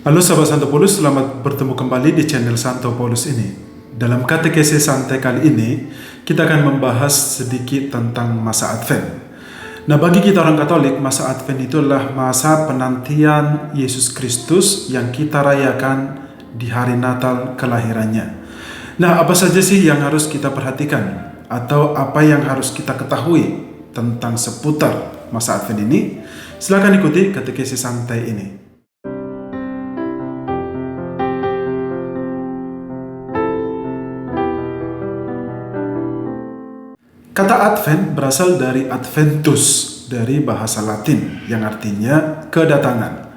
Halo sahabat Santo Paulus, selamat bertemu kembali di channel Santo Paulus ini. Dalam katekesi santai kali ini, kita akan membahas sedikit tentang masa Advent. Nah, bagi kita orang Katolik, masa Advent itu adalah masa penantian Yesus Kristus yang kita rayakan di hari Natal kelahirannya. Nah, apa saja sih yang harus kita perhatikan? Atau apa yang harus kita ketahui tentang seputar masa Advent ini? Silakan ikuti katekesi santai ini. Kata Advent berasal dari Adventus, dari bahasa Latin, yang artinya kedatangan.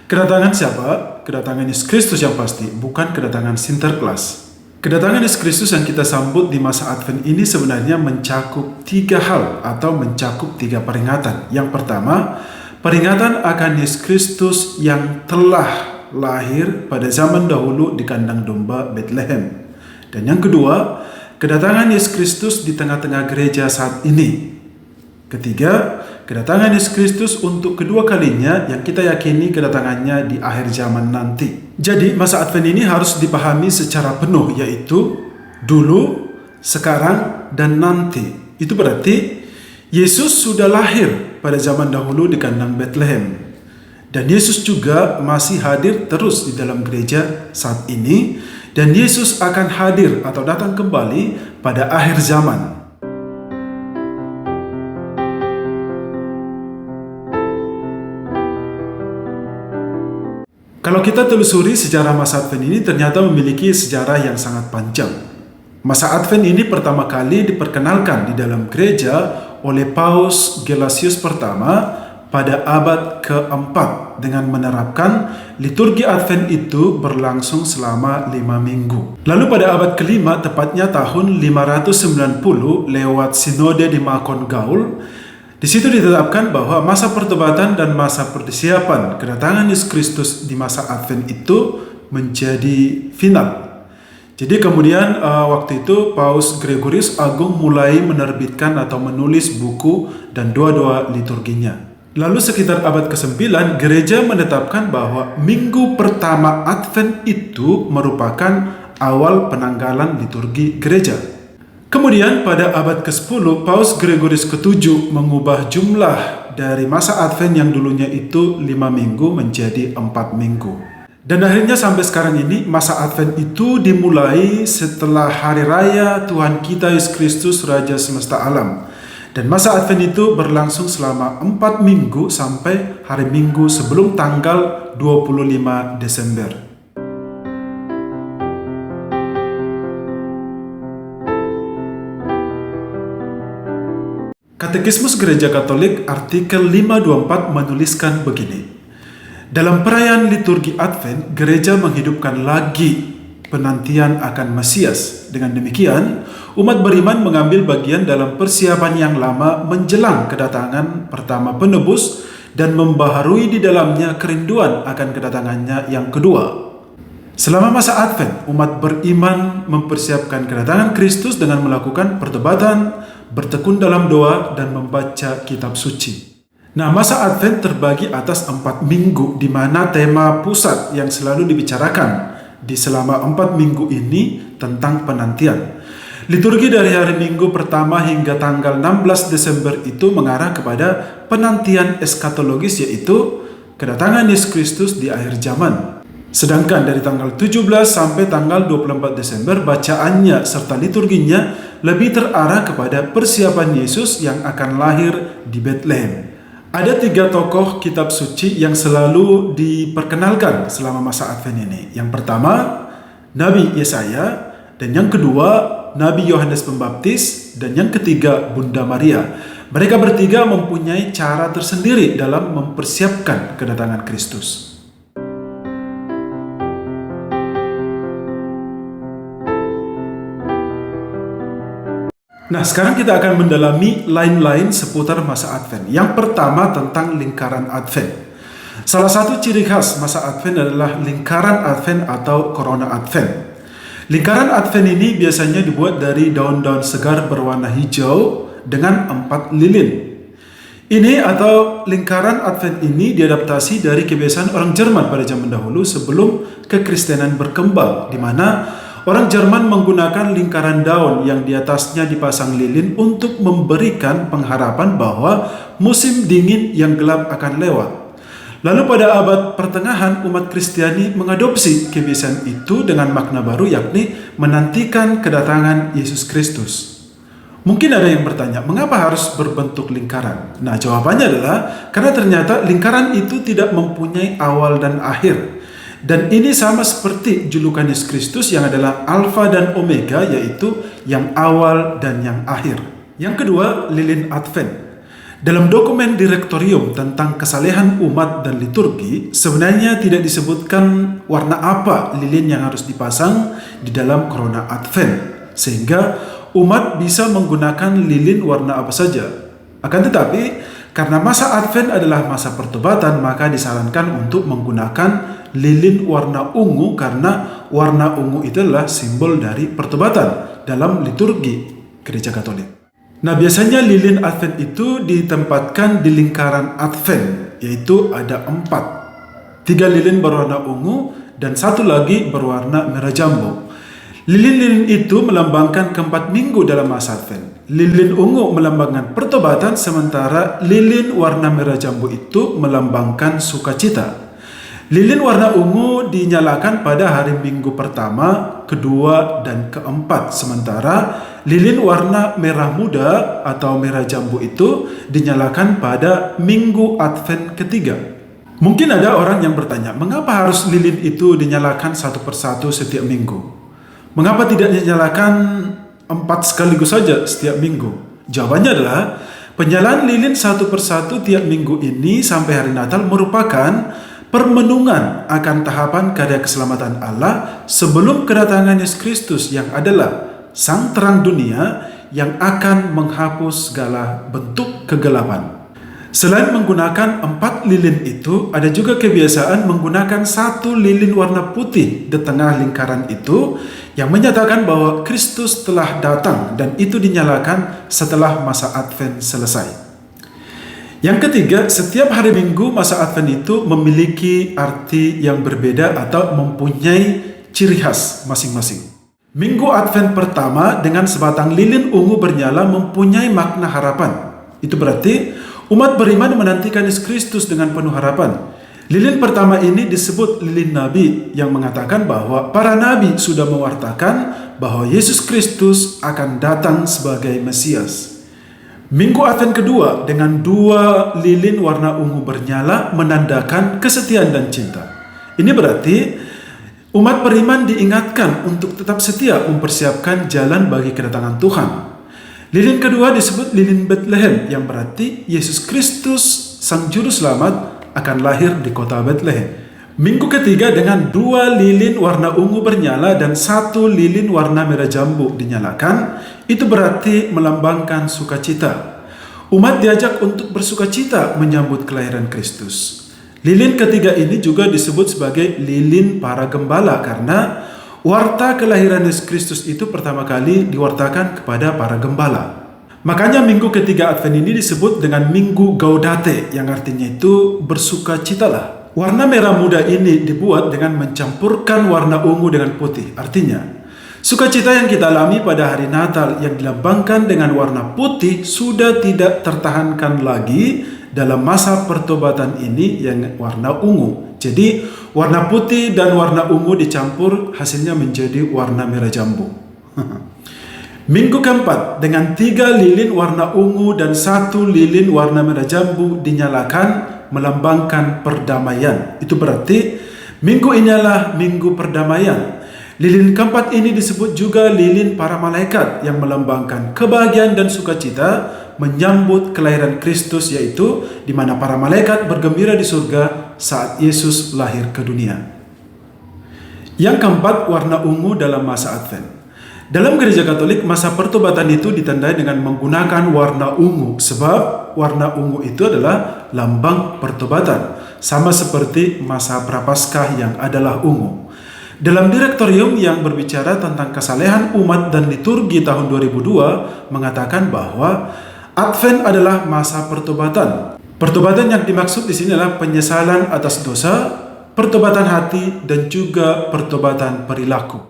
Kedatangan siapa? Kedatangan Yesus Kristus yang pasti, bukan kedatangan Sinterklas. Kedatangan Yesus Kristus yang kita sambut di masa Advent ini sebenarnya mencakup 3 hal atau mencakup 3 peringatan. Yang pertama, peringatan akan Yesus Kristus yang telah lahir pada zaman dahulu di kandang domba Bethlehem. Dan yang kedua, kedatangan Yesus Kristus di tengah-tengah gereja saat ini. Ketiga, kedatangan Yesus Kristus untuk kedua kalinya yang kita yakini kedatangannya di akhir zaman nanti. Jadi masa Advent ini harus dipahami secara penuh, yaitu dulu, sekarang, dan nanti. Itu berarti Yesus sudah lahir pada zaman dahulu di kandang Bethlehem. Dan Yesus juga masih hadir terus di dalam gereja saat ini. Dan Yesus akan hadir atau datang kembali pada akhir zaman. Kalau kita telusuri sejarah masa Advent ini ternyata memiliki sejarah yang sangat panjang. Masa Advent ini pertama kali diperkenalkan di dalam gereja oleh Paus Gelasius pertama pada abad ke-4 dengan menerapkan liturgi Advent itu berlangsung selama 5 minggu. Lalu pada abad ke-5, tepatnya tahun 590 lewat sinode di Makon Gaul, di situ ditetapkan bahwa masa pertobatan dan masa persiapan kedatangan Yesus Kristus di masa Advent itu menjadi final. Jadi kemudian waktu itu Paus Gregorius Agung mulai menerbitkan atau menulis buku dan doa-doa liturginya. Lalu sekitar abad ke-9, gereja menetapkan bahwa minggu pertama Advent itu merupakan awal penanggalan liturgi gereja. Kemudian pada abad ke-10, Paus Gregorius ke-7 mengubah jumlah dari masa Advent yang dulunya itu 5 minggu menjadi 4 minggu. Dan akhirnya sampai sekarang ini masa Advent itu dimulai setelah hari raya Tuhan kita Yesus Kristus Raja Semesta Alam. Dan masa Advent itu berlangsung selama 4 minggu sampai hari Minggu sebelum tanggal 25 Desember. Katekismus Gereja Katolik artikel 524 menuliskan begini. Dalam perayaan liturgi Advent, gereja menghidupkan lagi penantian akan Mesias. Dengan demikian, umat beriman mengambil bagian dalam persiapan yang lama menjelang kedatangan pertama penebus dan membaharui di dalamnya kerinduan akan kedatangannya yang kedua. Selama masa Advent, umat beriman mempersiapkan kedatangan Kristus dengan melakukan pertobatan, bertekun dalam doa, dan membaca kitab suci. Nah, masa Advent terbagi atas 4 minggu di mana tema pusat yang selalu dibicarakan di selama 4 minggu ini tentang penantian. Liturgi dari hari Minggu pertama hingga tanggal 16 Desember itu mengarah kepada penantian eskatologis, yaitu kedatangan Yesus Kristus di akhir zaman. Sedangkan dari tanggal 17 sampai tanggal 24 Desember bacaannya serta liturginya lebih terarah kepada persiapan Yesus yang akan lahir di Bethlehem. Ada 3 tokoh kitab suci yang selalu diperkenalkan selama masa Advent ini. Yang pertama, Nabi Yesaya, dan yang kedua, Nabi Yohanes Pembaptis, dan yang ketiga, Bunda Maria. Mereka bertiga mempunyai cara tersendiri dalam mempersiapkan kedatangan Kristus. Nah, sekarang kita akan mendalami lain-lain seputar masa Advent. Yang pertama tentang lingkaran Advent. Salah satu ciri khas masa Advent adalah lingkaran Advent atau korona Advent. Lingkaran Advent ini biasanya dibuat dari daun-daun segar berwarna hijau dengan 4 lilin. Ini atau lingkaran Advent ini diadaptasi dari kebiasaan orang Jerman pada zaman dahulu sebelum kekristenan berkembang, di mana orang Jerman menggunakan lingkaran daun yang di atasnya dipasang lilin untuk memberikan pengharapan bahwa musim dingin yang gelap akan lewat. Lalu pada abad pertengahan umat Kristiani mengadopsi kebiasaan itu dengan makna baru, yakni menantikan kedatangan Yesus Kristus. Mungkin ada yang bertanya, mengapa harus berbentuk lingkaran? Nah, jawabannya adalah karena ternyata lingkaran itu tidak mempunyai awal dan akhir. Dan ini sama seperti julukan Yesus Kristus yang adalah Alfa dan Omega, yaitu yang awal dan yang akhir. Yang kedua, lilin Advent. Dalam dokumen direktorium tentang kesalehan umat dan liturgi, sebenarnya tidak disebutkan warna apa lilin yang harus dipasang di dalam korona Advent, sehingga umat bisa menggunakan lilin warna apa saja. Akan tetapi, karena masa Advent adalah masa pertobatan, maka disarankan untuk menggunakan lilin warna ungu, karena warna ungu itu adalah simbol dari pertobatan dalam liturgi Gereja Katolik. Nah, biasanya lilin Advent itu ditempatkan di lingkaran Advent, yaitu ada 4. 3 lilin berwarna ungu dan 1 lagi berwarna merah jambu. Lilin-lilin itu melambangkan keempat minggu dalam masa Advent. Lilin ungu melambangkan pertobatan, sementara lilin warna merah jambu itu melambangkan sukacita. Lilin warna ungu dinyalakan pada hari Minggu pertama, kedua, dan keempat. Sementara lilin warna merah muda atau merah jambu itu dinyalakan pada Minggu Advent ketiga. Mungkin ada orang yang bertanya, mengapa harus lilin itu dinyalakan satu persatu setiap minggu? Mengapa tidak dinyalakan 4 sekaligus saja setiap minggu? Jawabannya adalah penyalaan lilin satu persatu tiap minggu ini sampai hari Natal merupakan permenungan akan tahapan karya keselamatan Allah sebelum kedatangan Yesus Kristus yang adalah Sang Terang Dunia yang akan menghapus segala bentuk kegelapan. Selain menggunakan 4 lilin itu, ada juga kebiasaan menggunakan 1 lilin warna putih di tengah lingkaran itu yang menyatakan bahwa Kristus telah datang, dan itu dinyalakan setelah masa Advent selesai. Yang ketiga, setiap hari Minggu masa Advent itu memiliki arti yang berbeda atau mempunyai ciri khas masing-masing. Minggu Advent pertama dengan sebatang lilin ungu bernyala mempunyai makna harapan. Itu berarti umat beriman menantikan Yesus Kristus dengan penuh harapan. Lilin pertama ini disebut lilin nabi yang mengatakan bahwa para nabi sudah mewartakan bahwa Yesus Kristus akan datang sebagai Mesias. Minggu Advent kedua dengan 2 lilin warna ungu bernyala menandakan kesetiaan dan cinta. Ini berarti umat beriman diingatkan untuk tetap setia mempersiapkan jalan bagi kedatangan Tuhan. Lilin kedua disebut lilin Bethlehem yang berarti Yesus Kristus Sang Juru Selamat akan lahir di kota Bethlehem. Minggu ketiga dengan 2 lilin warna ungu bernyala dan 1 lilin warna merah jambu dinyalakan, itu berarti melambangkan sukacita. Umat diajak untuk bersukacita menyambut kelahiran Kristus. Lilin ketiga ini juga disebut sebagai lilin para gembala karena warta kelahiran Yesus Kristus itu pertama kali diwartakan kepada para gembala. Makanya minggu ketiga Advent ini disebut dengan Minggu Gaudate yang artinya itu bersukacitalah. Warna merah muda ini dibuat dengan mencampurkan warna ungu dengan putih. Artinya, sukacita yang kita alami pada hari Natal yang dilambangkan dengan warna putih sudah tidak tertahankan lagi dalam masa pertobatan ini yang warna ungu. Jadi, warna putih dan warna ungu dicampur hasilnya menjadi warna merah jambu. Minggu keempat dengan 3 lilin warna ungu dan 1 lilin warna merah jambu dinyalakan melambangkan perdamaian. Itu berarti minggu ini adalah minggu perdamaian. Lilin keempat ini disebut juga lilin para malaikat yang melambangkan kebahagiaan dan sukacita menyambut kelahiran Kristus, yaitu di mana para malaikat bergembira di surga saat Yesus lahir ke dunia. Yang keempat, warna ungu dalam masa Advent. Dalam Gereja Katolik, masa pertobatan itu ditandai dengan menggunakan warna ungu, sebab warna ungu itu adalah lambang pertobatan, sama seperti masa Prapaskah yang adalah ungu. Dalam direktorium yang berbicara tentang kesalehan umat dan liturgi tahun 2002 mengatakan bahwa Advent adalah masa pertobatan. Pertobatan yang dimaksud di sini adalah penyesalan atas dosa, pertobatan hati, dan juga pertobatan perilaku.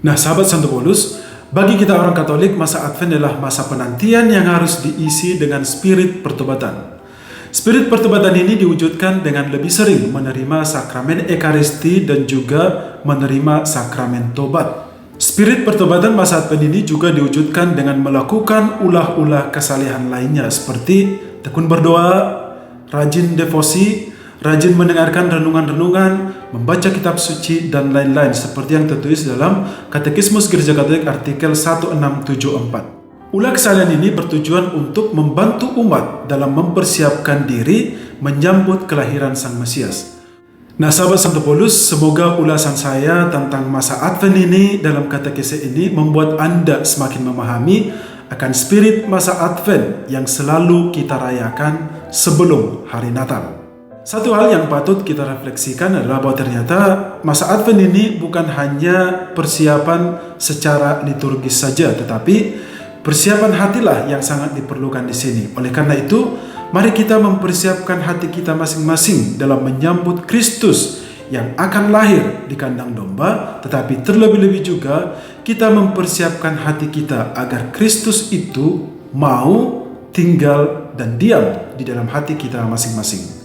Nah, sahabat Santo Paulus, bagi kita orang Katolik, masa Advent adalah masa penantian yang harus diisi dengan spirit pertobatan. Spirit pertobatan ini diwujudkan dengan lebih sering menerima sakramen Ekaristi dan juga menerima sakramen tobat. Spirit pertobatan masa Advent ini juga diwujudkan dengan melakukan ulah-ulah kesalehan lainnya seperti tekun berdoa, rajin devosi, rajin mendengarkan renungan-renungan, membaca kitab suci, dan lain-lain seperti yang tertulis dalam Katekismus Gereja Katolik artikel 1674. Ulah kesalehan ini bertujuan untuk membantu umat dalam mempersiapkan diri menyambut kelahiran Sang Mesias. Nah, sahabat Santo Paulus, semoga ulasan saya tentang masa Advent ini dalam katekese ini membuat Anda semakin memahami akan spirit masa Advent yang selalu kita rayakan sebelum hari Natal. Satu hal yang patut kita refleksikan adalah bahwa ternyata masa Advent ini bukan hanya persiapan secara liturgis saja, tetapi persiapan hatilah yang sangat diperlukan di sini. Oleh karena itu, mari kita mempersiapkan hati kita masing-masing dalam menyambut Kristus yang akan lahir di kandang domba, tetapi terlebih-lebih juga kita mempersiapkan hati kita agar Kristus itu mau tinggal dan diam di dalam hati kita masing-masing.